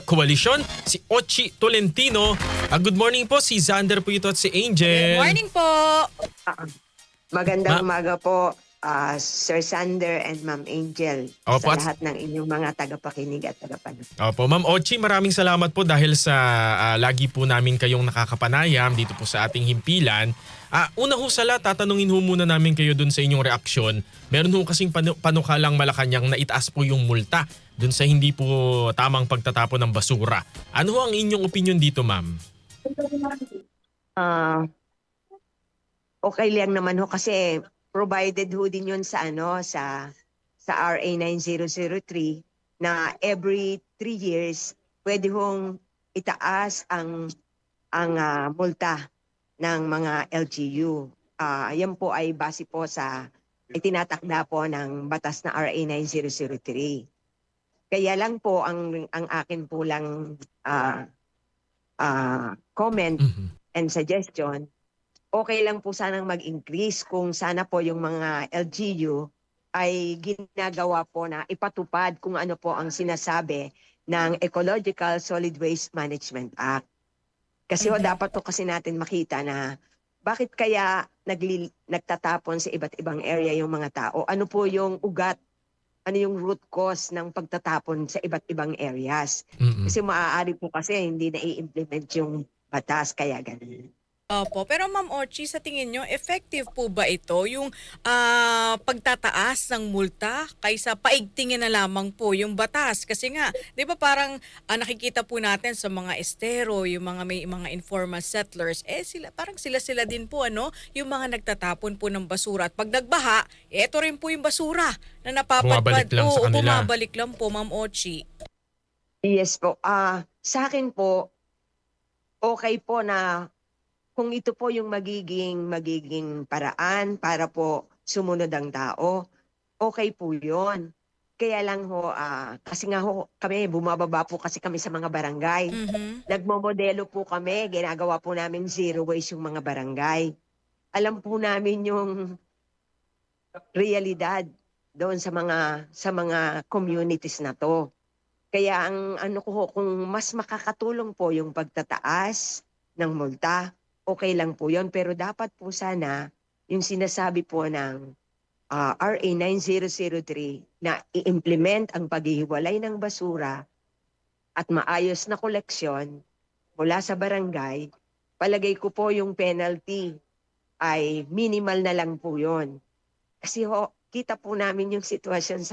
Koalisyon, si Ochi Tolentino. Good morning po, si Xander po ito at si Good Angel. morning po. Ah, Magandang Ma- umaga po, Sir Sander and Ma'am Angel, Opo, sa at- lahat ng inyong mga tagapakinig at tagapanood. Opo, Ma'am Ochi, maraming salamat po dahil sa lagi po namin kayong nakakapanayam dito po sa ating himpilan. Una ho sa lahat, tatanungin ho muna namin kayo dun sa inyong reaksyon. Meron ho kasing panukalang Malacanang na itaas po yung multa dun sa hindi po tamang pagtatapon ng basura. Ano ho ang inyong opinion dito, Ma'am? Ah, okay lang naman ho kasi provided ho din yun sa sa RA 9003 na every 3 years pwede hong itaas ang multa ng mga LGU. Yan po ay base po sa itinatakda po ng batas na RA 9003. Kaya lang po ang akin po lang comment Mhm. and suggestion, okay lang po sanang mag-increase kung sana po yung mga LGU ay ginagawa po na ipatupad kung ano po ang sinasabi ng Ecological Solid Waste Management Act. Kasi dapat po kasi natin makita na bakit kaya nagtatapon sa iba't ibang area yung mga tao? Ano po yung ugat? Ano yung root cause ng pagtatapon sa iba't ibang areas? Mm-mm. Kasi maaari po kasi hindi na-i-implement yung batas kaya ganun. Opo, pero Ma'am Ochi, sa tingin nyo, effective po ba ito yung pagtataas ng multa kaysa paigtingin na lamang po yung batas? Kasi nga, di ba parang nakikita po natin sa mga estero, yung mga may mga informal settlers, parang sila din po yung mga nagtatapon po ng basura. At pag nagbaha, eto rin po yung basura na Bumabalik napapadpad. lang sa Oo, kanila. bumabalik lang po, Ma'am Ochi. Yes po. Sa akin po, okay po na kung ito po yung magiging paraan para po sumunod ang tao, okay po yun. Kaya lang ho, kasi nga ho, kami, bumababa po kasi kami sa mga barangay. Mhm. Nagmomodelo po kami, ginagawa po namin zero waste yung mga barangay. Alam po namin yung realidad doon sa mga communities na to. Kaya ang ano ko ho, kung mas makakatulong po yung pagtataas ng multa, okay lang po yun. Pero dapat po sana yung sinasabi po ng RA 9003 na i-implement ang paghihiwalay ng basura at maayos na koleksyon mula sa barangay, palagay ko po yung penalty ay minimal na lang po yun. Kasi ho, kita po namin yung sitwasyon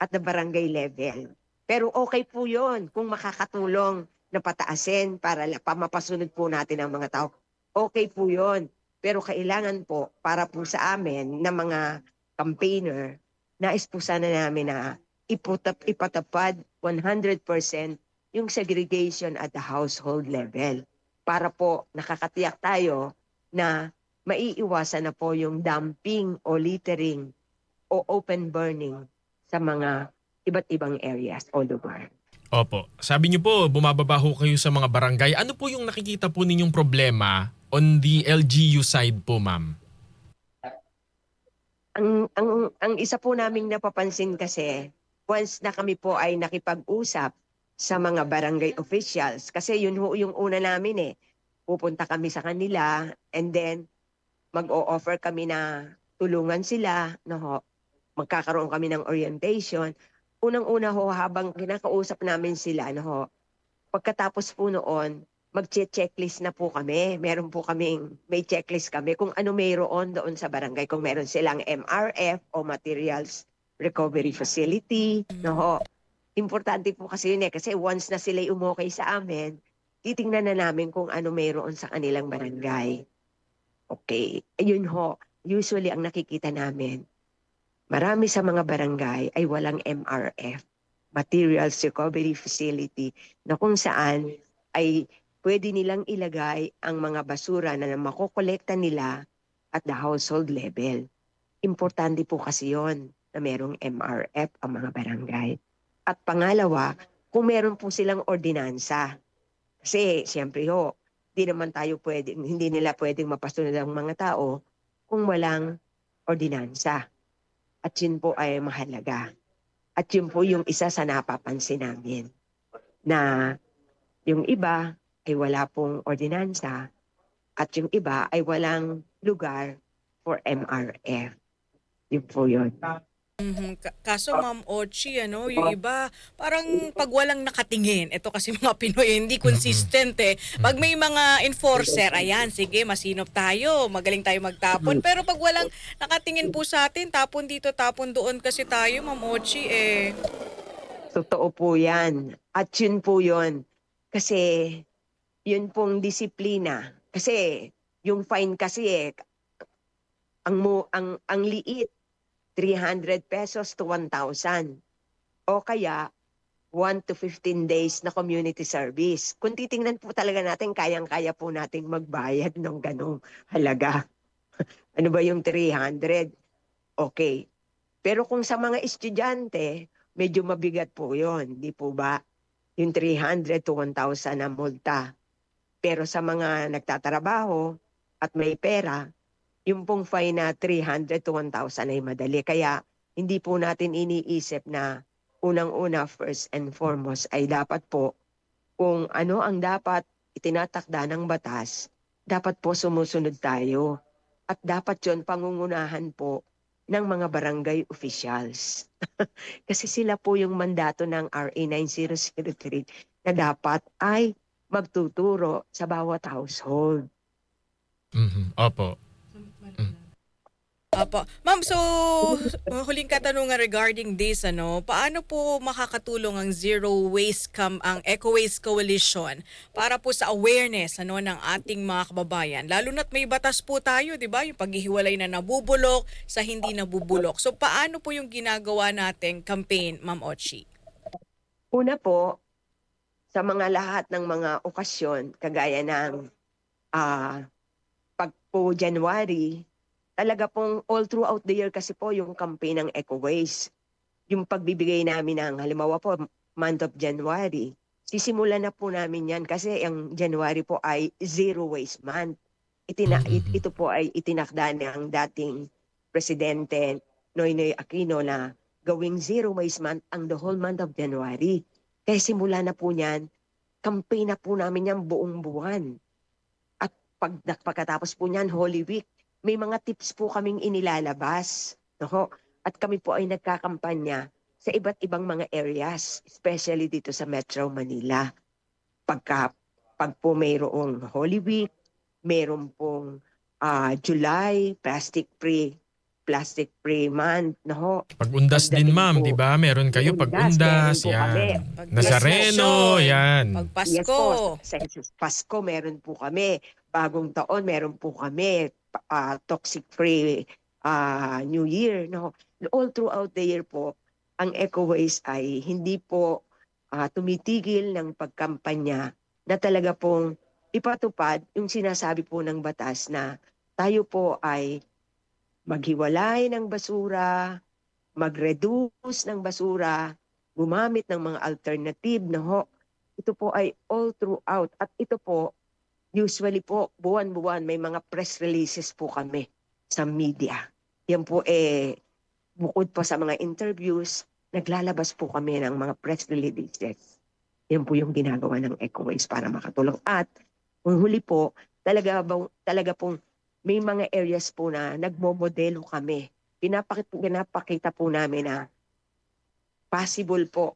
at the barangay level. Pero okay po yun kung makakatulong na pataasin para mapasunod po natin ang mga tao. Okay po yun. Pero kailangan po para po sa amin na mga campaigner, nais po sana namin na ipatapad 100% yung segregation at the household level para po nakakatiyak tayo na maiiwasan na po yung dumping o littering o open burning sa mga iba't ibang areas all over. Opo. Sabi niyo po, bumababa ho kayo sa mga barangay. Ano po yung nakikita po ninyong problema on the LGU side po, ma'am? Ang isa po naming napapansin kasi, once na kami po ay nakipag-usap sa mga barangay officials, kasi yun ho yung una namin eh, pupunta kami sa kanila and then mag-o-offer kami na tulungan sila, no ho, magkakaroon kami ng orientation. Unang-una ho, habang kinakausap namin sila, no ho, pagkatapos po noon, mag-checklist na po kami. May checklist kami kung ano mayroon doon sa barangay. Kung meron silang MRF o Materials Recovery Facility. No ho. Importante po kasi yun eh. Kasi once na sila'y umukay sa amin, titingnan na namin kung ano mayroon sa kanilang barangay. Okay. Ayun ho. Usually ang nakikita namin, marami sa mga barangay ay walang MRF, Materials Recovery Facility, na kung saan ay pwede nilang ilagay ang mga basura na makokolekta nila at the household level. Importante po kasi yon na merong MRF ang mga barangay. At pangalawa, kung meron po silang ordinansa. Kasi siyempre ho, hindi nila pwedeng mapasunod ang mga tao kung walang ordinansa. At yun po ay mahalaga. At yun po yung isa sa napapansin namin na yung iba ay wala pong ordinansa at yung iba ay walang lugar for MRF. Yun po yun. Kaso Ma'am Ochi, yung iba parang pag walang nakatingin, ito kasi mga Pinoy hindi consistent eh. Pag may mga enforcer, ayan, sige, masinop tayo, magaling tayo magtapon. Pero pag walang nakatingin po sa atin, tapon dito, tapon doon kasi tayo, Ma'am Ochi eh. Totoo po yan. At yun po yun. Kasi yun pong disiplina. Kasi yung fine kasi ang liit, 300 pesos to 1,000. O kaya 1 to 15 days na community service. Kung titingnan po talaga natin, kayang-kaya po nating magbayad ng ganong halaga. Ano ba yung 300? Okay. Pero kung sa mga estudyante, medyo mabigat po yon, di po ba? Yung 300 to 1,000 na multa. Pero sa mga nagtatrabaho at may pera, yung pong fine na 300 to 1,000 ay madali. Kaya hindi po natin iniisip na unang-una, first and foremost, ay dapat po kung ano ang dapat itinatakda ng batas, dapat po sumusunod tayo. At dapat yon pangungunahan po ng mga barangay officials. Kasi sila po yung mandato ng RA 9003 na dapat ay magtuturo sa bawat household. Opo. Apo. Ma'am, so huling katanungan regarding this, paano po makakatulong ang ang Eco Waste Coalition para po sa awareness ng ating mga kababayan? Lalo na't may batas po tayo, 'di ba? Yung paghihiwalay na nabubulok sa hindi nabubulok. So paano po yung ginagawa nating campaign, Ma'am Ochi? Una po, sa mga lahat ng mga okasyon, kagaya ng pag po January, talaga pong all throughout the year kasi po yung campaign ng Eco Waste. Yung pagbibigay namin ng, halimbawa po, month of January, sisimulan na po namin yan kasi ang January po ay Zero Waste Month. Ito po ay itinakda ng dating Presidente Noynoy Aquino na gawing Zero Waste Month ang the whole month of January. Kaya simula na po niyan, campaign na po namin yan buong buwan. At pagkatapos po niyan, Holy Week, may mga tips po kaming inilalabas. No? At kami po ay nagkakampanya sa iba't ibang mga areas, especially dito sa Metro Manila. Pag po mayroong Holy Week, mayroon pong July, plastic-free month. No? Pag-undas din, Pagdating ma'am, po, di ba? Meron kayo meron pag-undas, po kami. yan. Pag Nazareno, Yes, yan. Pag Yes Pasko. po, sa Pasko meron po kami. Bagong taon meron po kami. Toxic-free New Year. No? All throughout the year po, ang Eco Waste ay hindi po tumitigil ng pagkampanya na talaga pong ipatupad yung sinasabi po ng batas na tayo po ay maghiwalay ng basura, mag-reduce ng basura, gumamit ng mga alternative na ito po ay all throughout. At ito po, usually po, buwan-buwan, may mga press releases po kami sa media. Yan po bukod po sa mga interviews, naglalabas po kami ng mga press releases. Yan po yung ginagawa ng Eco Waste para makatulong. At kung huli po, talaga pong may mga areas po na nagmomodelo kami. Pinapakita po namin na possible po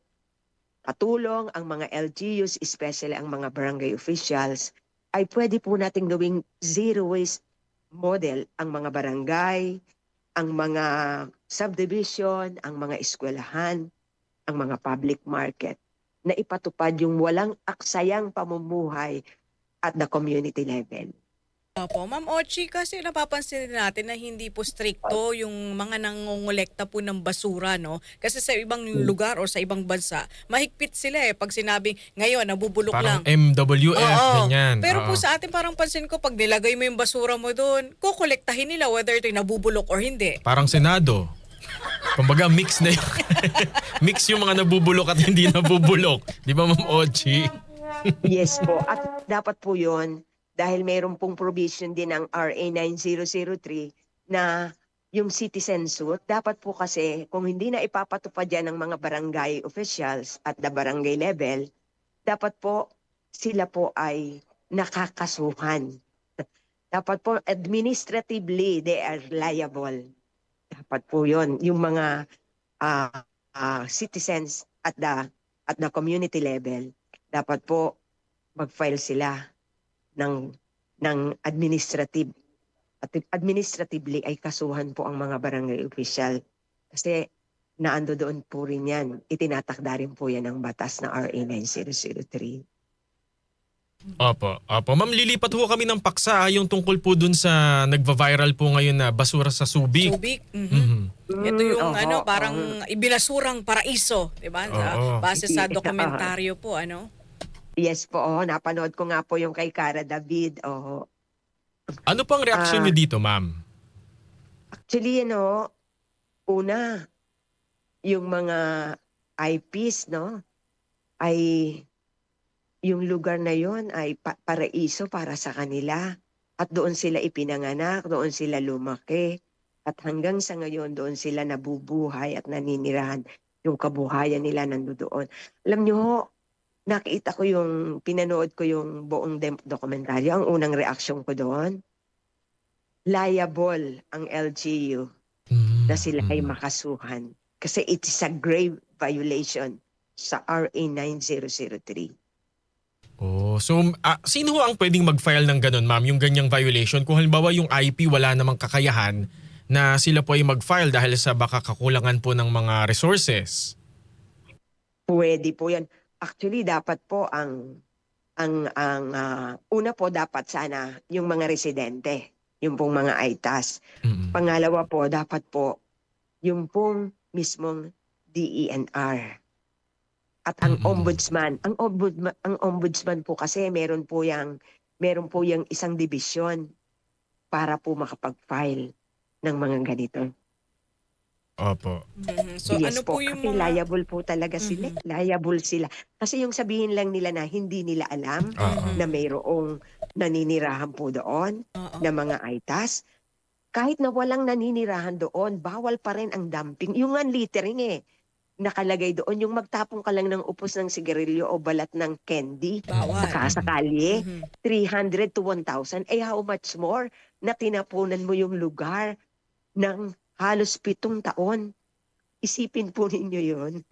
katulong ang mga LGUs, especially ang mga barangay officials, ay pwede po natin gawing zero waste model ang mga barangay, ang mga subdivision, ang mga eskwelahan, ang mga public market, na ipatupad yung walang aksayang pamumuhay at the community level. Opo, Ma'am Ochi, kasi napapansin din natin na hindi po stricto yung mga nangongolekta po ng basura, no? Kasi sa ibang lugar o sa ibang bansa, mahigpit sila eh. Pag sinabing ngayon, nabubulok Parang lang. MWF, Oo. ganyan. Pero Oo. po sa atin, parang pansin ko, pag nilagay mo yung basura mo doon, kukolektahin nila whether ito'y nabubulok or hindi. Parang Senado. Kumbaga mix na yung mix yung mga nabubulok at hindi nabubulok. Di ba, Ma'am Ochi? Yes po. At dapat po yon dahil mayroon pong provision din ng RA 9003 na yung citizen suit, dapat po kasi kung hindi na ipapatupad yan ng mga barangay officials at the barangay level, dapat po sila po ay nakakasuhan. Dapat po administratively they are liable. Dapat po 'yon yung mga citizens at the community level. Dapat po mag-file sila ng administrative at administratively ay kasuhan po ang mga barangay official kasi naando doon po rin yan. Itinatakda rin po yan ng batas na RA 9003. Opo, opo. Ma'am, lilipat ho kami ng paksa yung tungkol po dun sa nagva-viral po ngayon na basura sa Subic. Subic. Mhm. Ito yung Oho, parang ibinasurang paraiso, 'di ba? Oo. Base sa dokumentaryo po, ano? Yes po, napanood ko nga po yung kay Cara David. Ano po ang reaksyon Ah. niyo dito, ma'am? Actually, una, yung mga IPs, ay yung lugar na yon ay paraiso para sa kanila. At doon sila ipinanganak, doon sila lumaki. At hanggang sa ngayon, doon sila nabubuhay at naninirahan. Yung kabuhayan nila nandoon. Alam nyo ho, nakita ko pinanood ko yung buong dokumentaryo. Ang unang reaksyon ko doon, liable ang LGU na sila ay makasuhan. Kasi it is a grave violation sa RA 9003. Oh, so sino ho ang pwedeng mag-file ng ganun, ma'am, yung ganyang violation? Kung halimbawa yung IP wala namang kakayahan na sila po ay mag-file dahil sa baka kakulangan po ng mga resources. Pwede po yan. Actually, dapat po una po dapat sana yung mga residente, yung pong mga ITAS. Mm. Pangalawa po, dapat po yung pong mismong DENR. At ang ombudsman po kasi meron po yang isang dibisyon para po makapag-file ng mga ganito. Opo. So Yes ano po yung kasi mga liable po talaga sila. Liable sila. Kasi yung sabihin lang nila na hindi nila alam Oo. na mayroong naninirahan po doon Oo. na mga ITAS. Kahit na walang naninirahan doon, bawal pa rin ang dumping. Yung littering nakalagay doon. Yung magtapong ka lang ng upos ng sigarilyo o balat ng candy Bawal. sa kalye, Mhm. 300 to 1,000. How much more na tinapunan mo yung lugar ng halos 7 taon. Isipin po ninyo yun.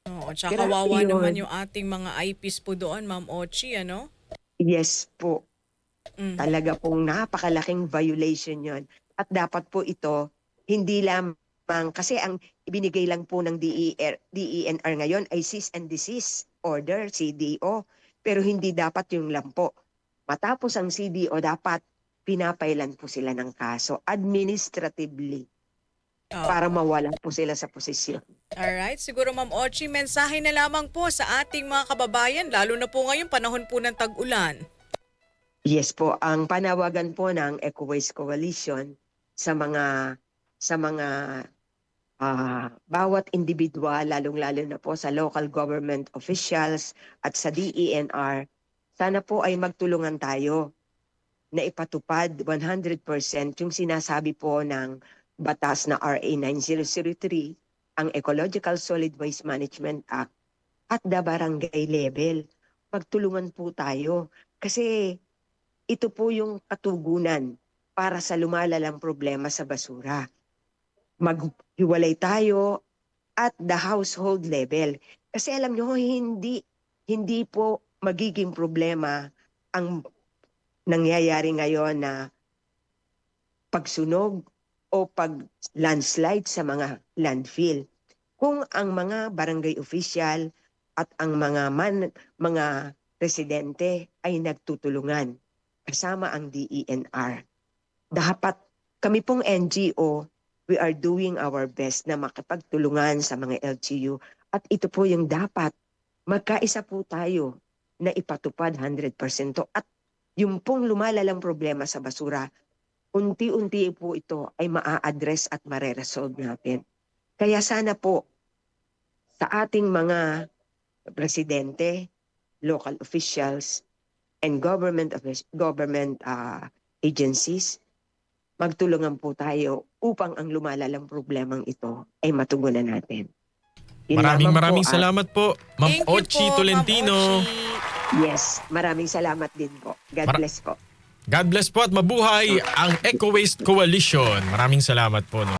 Oo, tsaka Grabe kawawa yun. naman yung ating mga IPs po doon, Ma'am Ochi, ano? Yes po. Mhm. Talaga pong napakalaking violation yon. At dapat po ito, hindi lamang, kasi ang ibinigay lang po ng DENR ngayon ay cease and desist order, CDO. Pero hindi dapat yung lang po. Matapos ang CDO, dapat pinapailan po sila ng kaso administratively para mawala po sila sa posisyon. Alright, siguro Ma'am Ochi, mensahe na lamang po sa ating mga kababayan, lalo na po ngayon panahon po ng tag-ulan. Yes po, ang panawagan po ng Eco-Waste Coalition sa mga bawat individual, lalong-lalo na po sa local government officials at sa DENR, sana po ay magtulungan tayo na ipatupad 100% yung sinasabi po ng batas na RA 9003, ang Ecological Solid Waste Management Act at the barangay level. Magtulungan po tayo kasi ito po yung katugunan para sa lumalalang problema sa basura. Maghiwalay tayo at the household level. Kasi alam nyo, hindi po magiging problema ang nangyayari ngayon na pagsunog o pag-landslide sa mga landfill. Kung ang mga barangay official at ang mga residente ay nagtutulungan kasama ang DENR. Dapat kami pong NGO, we are doing our best na makipagtulungan sa mga LGU at ito po yung dapat magkaisa po tayo na ipatupad 100% at yung pong lumalalang problema sa basura, unti-unti po ito ay maa-address at mare-resolve natin. Kaya sana po sa ating mga presidente, local officials, and government agencies, magtulungan po tayo upang ang lumalalang problemang ito ay matugunan natin. Yun lamang Maraming po, salamat po, Ma'am Thank you Ochi po, Ma'am Tolentino. Ochi. Yes, maraming salamat din po. God bless po. God bless po at mabuhay ang Eco Waste Coalition. Maraming salamat po. No?